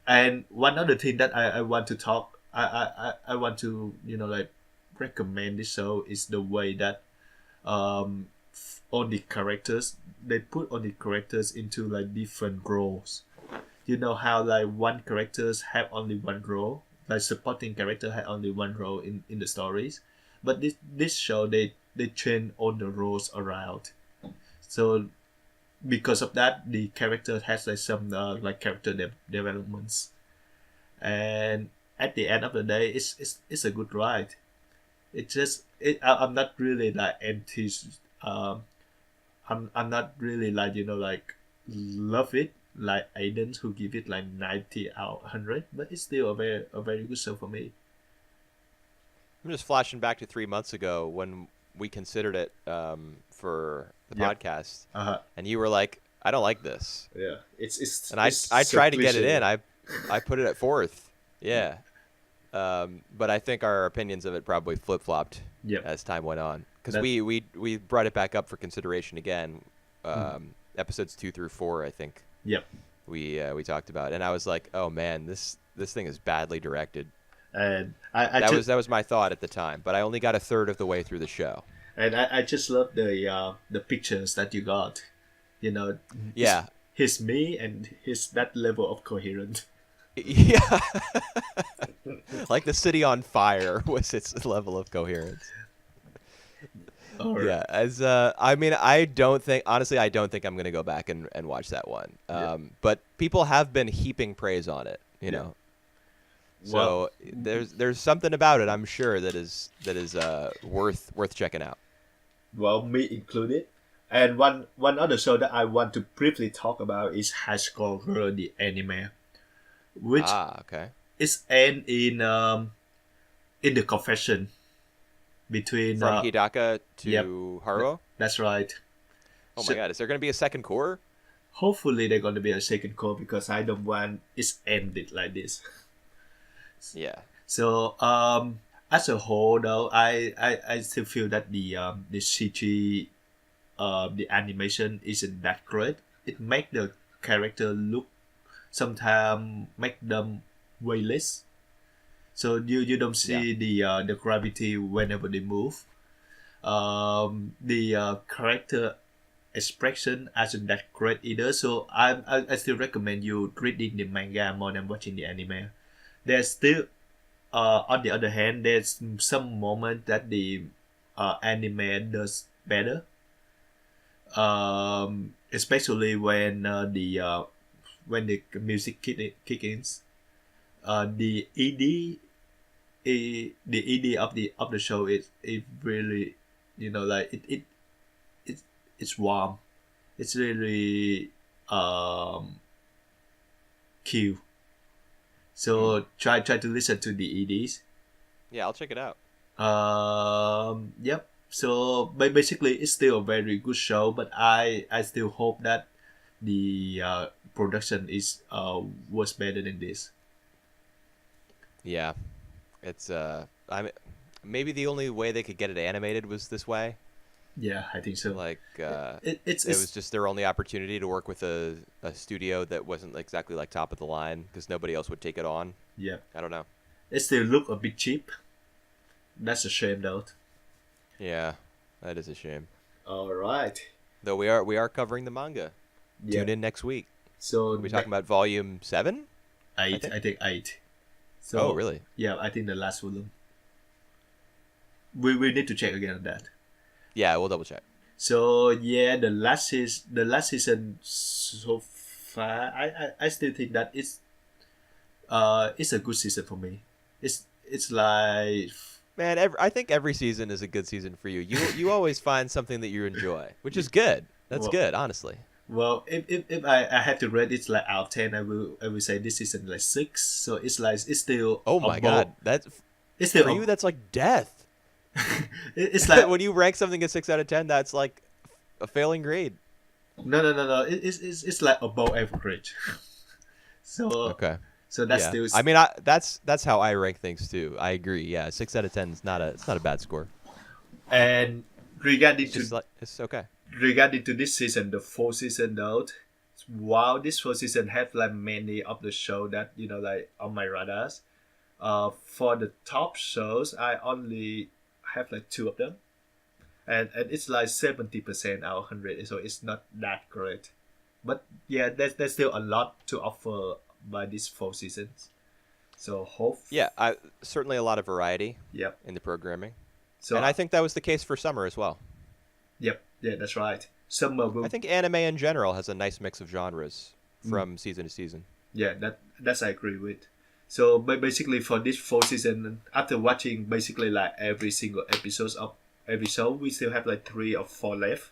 And one other thing that I want to talk I want to like recommend this show is the way that all the characters they put all the characters into like different roles. You know how like one characters have only one role, like supporting character had only one role in the stories, but this show they change all the roles around. So because of that, the character has like some like character developments, and at the end of the day, it's a good ride. I'm not really like um I'm not really like like love it like Aiden who give it like 90 out of 100, but it's still a very good show for me. I'm just flashing back to 3 months ago when we considered it for the Yep. podcast, Uh-huh. and you were like, "I don't like this," Yeah, it's and I so tried to get it cliche. in. I put it at fourth. Yeah. But I think our opinions of it probably flip flopped Yep. as time went on because That- we brought it back up for consideration again. Episodes 2 through 4, I think. Yep. We talked about, and I was like, "Oh man, this thing is badly directed." And That was my thought at the time, but I only got a third of the way through the show. I just love the pictures that you got. Yeah, He's me and he's that level of coherent. yeah. Like the city on fire was its level of coherence. Or Yeah, as I mean, I don't think honestly, I don't think I'm gonna go back and watch that one. yeah, But people have been heaping praise on it, you yeah. know. Well, So there's something about it, I'm sure, that is worth checking out. well, me included. And one other show that I want to briefly talk about is High School Girl, the anime, which Ah, okay. is end in the confession between From Hidaka yep, to Haruo. that's right. Oh my So God, is there gonna be a second core? hopefully they're gonna be a second call because I don't want it's ended like this. Yeah. So as a whole though, I still feel that the CG the animation isn't that great. It make the character look sometimes make them weightless. So you don't Yeah. see the gravity whenever they move. The character expression isn't that great either. So I still recommend you reading the manga more than watching the anime. There's still on the other hand, there's some moment that the anime does better. Especially when the music kick in. The ED of the show is really, like it it's warm. It's really cute. Hmm. So try to listen to the EDs. Yeah, I'll check it out. Yep. So basically, it's still a very good show, but I still hope that the production is was better than this. Yeah, it's I mean, maybe the only way they could get it animated was this way. Yeah, I think so. Like It's it was just their only opportunity to work with a studio that wasn't exactly like top of the line because nobody else would take it on. yeah. I don't know. It still look a bit cheap. That's a shame, though. Yeah, that is a shame. All right. Though we are covering the manga. Yeah. Tune in next week. So We'll be talking about volume 7, I eight. think. I think eight. Oh, So really? yeah, I think the last volume. We need to check again on that. Yeah, we'll double check. So yeah, the last season so far. I still think that it's a good season for me. It's like Man, I think every season is a good season for you. You always find something that you enjoy, which is good. That's well, good, honestly. well if I have to rate it like out of 10, I will say this season like 6. So it's like it's still Oh my above. God, that's It's still for you. That's like death. it's like When you rank something a 6 out of 10, that's like a failing grade. no. It's like above average. So Okay. so that's Yeah. still I mean, that's how I rank things too. I agree. Yeah, 6 out of 10 is not a bad score. and regarding It's just to like it's okay. regarding to this season, the fourth season though. Wow, this fourth season have like many of the show that like on my radars. For the top shows, I only have like 2 of them, and it's like 70% out of 100. So it's not that great, but yeah, there's still a lot to offer by these 4 seasons. So hope. Yeah, certainly a lot of variety Yep. in the programming, So and I think that was the case for summer as well. yep, yeah, that's right. Summer I will. think anime in general has a nice mix of genres Mm. from season to season. Yeah, that's I agree with. So basically for this 4 season, after watching basically like every single episodes of every show, we still have like 3 or 4 left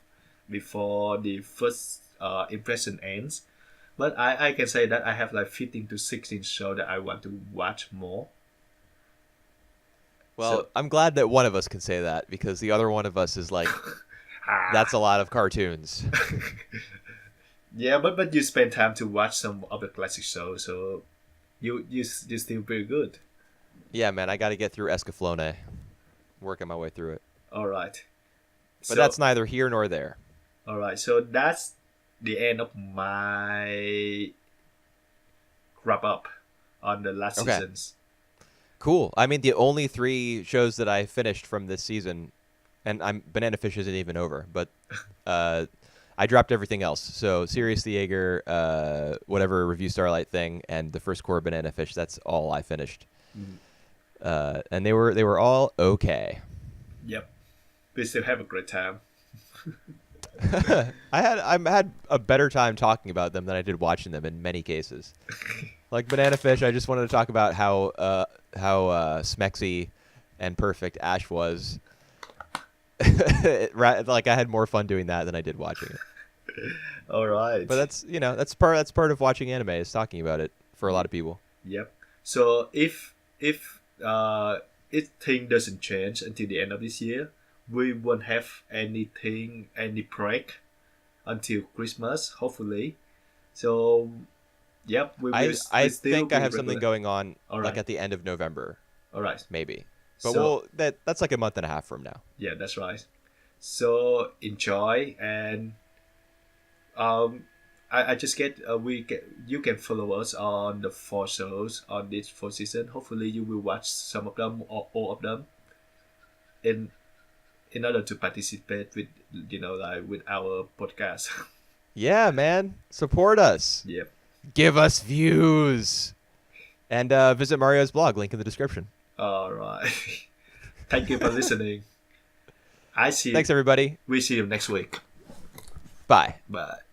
before the first impression ends. But I can say that I have like 15 to 16 show that I want to watch more. Well, So I'm glad that one of us can say that because the other one of us is like, that's a lot of cartoons. yeah, but you spend time to watch some of the classic shows, so you still very good. Yeah, man, I got to get through Escaflowne, working my way through it. All right. But So that's neither here nor there. all right, so that's the end of my wrap up on the last Okay. seasons. Cool. I mean, the only 3 shows that I finished from this season, and Banana Fish isn't even over, but I dropped everything else. So Sirius the Jaeger, whatever Review Starlight thing, and the first core Banana Fish. That's all I finished. Mhm. And they were all okay. Yep. we still have a great time. I had a better time talking about them than I did watching them in many cases. Like Banana Fish, I just wanted to talk about how smexy and perfect Ash was. Like I had more fun doing that than I did watching it. All right. But that's part of watching anime is talking about it for a lot of people. Yep. So if thing doesn't change until the end of this year, we won't have any break until Christmas, hopefully. So, yep, I think I have something going on right. at the end of November. All right. Maybe. But that's like a month and a half from now. Yeah, that's right. So enjoy, and I just you can follow us on the 4 shows on this 4 season. Hopefully you will watch some of them or all of them in order to participate with with our podcast. Yeah, man. Support us. Yep. Give us views. And visit Mario's blog, link in the description. All right. Thank you for listening. Thanks, everybody. We see you next week. Bye. Bye.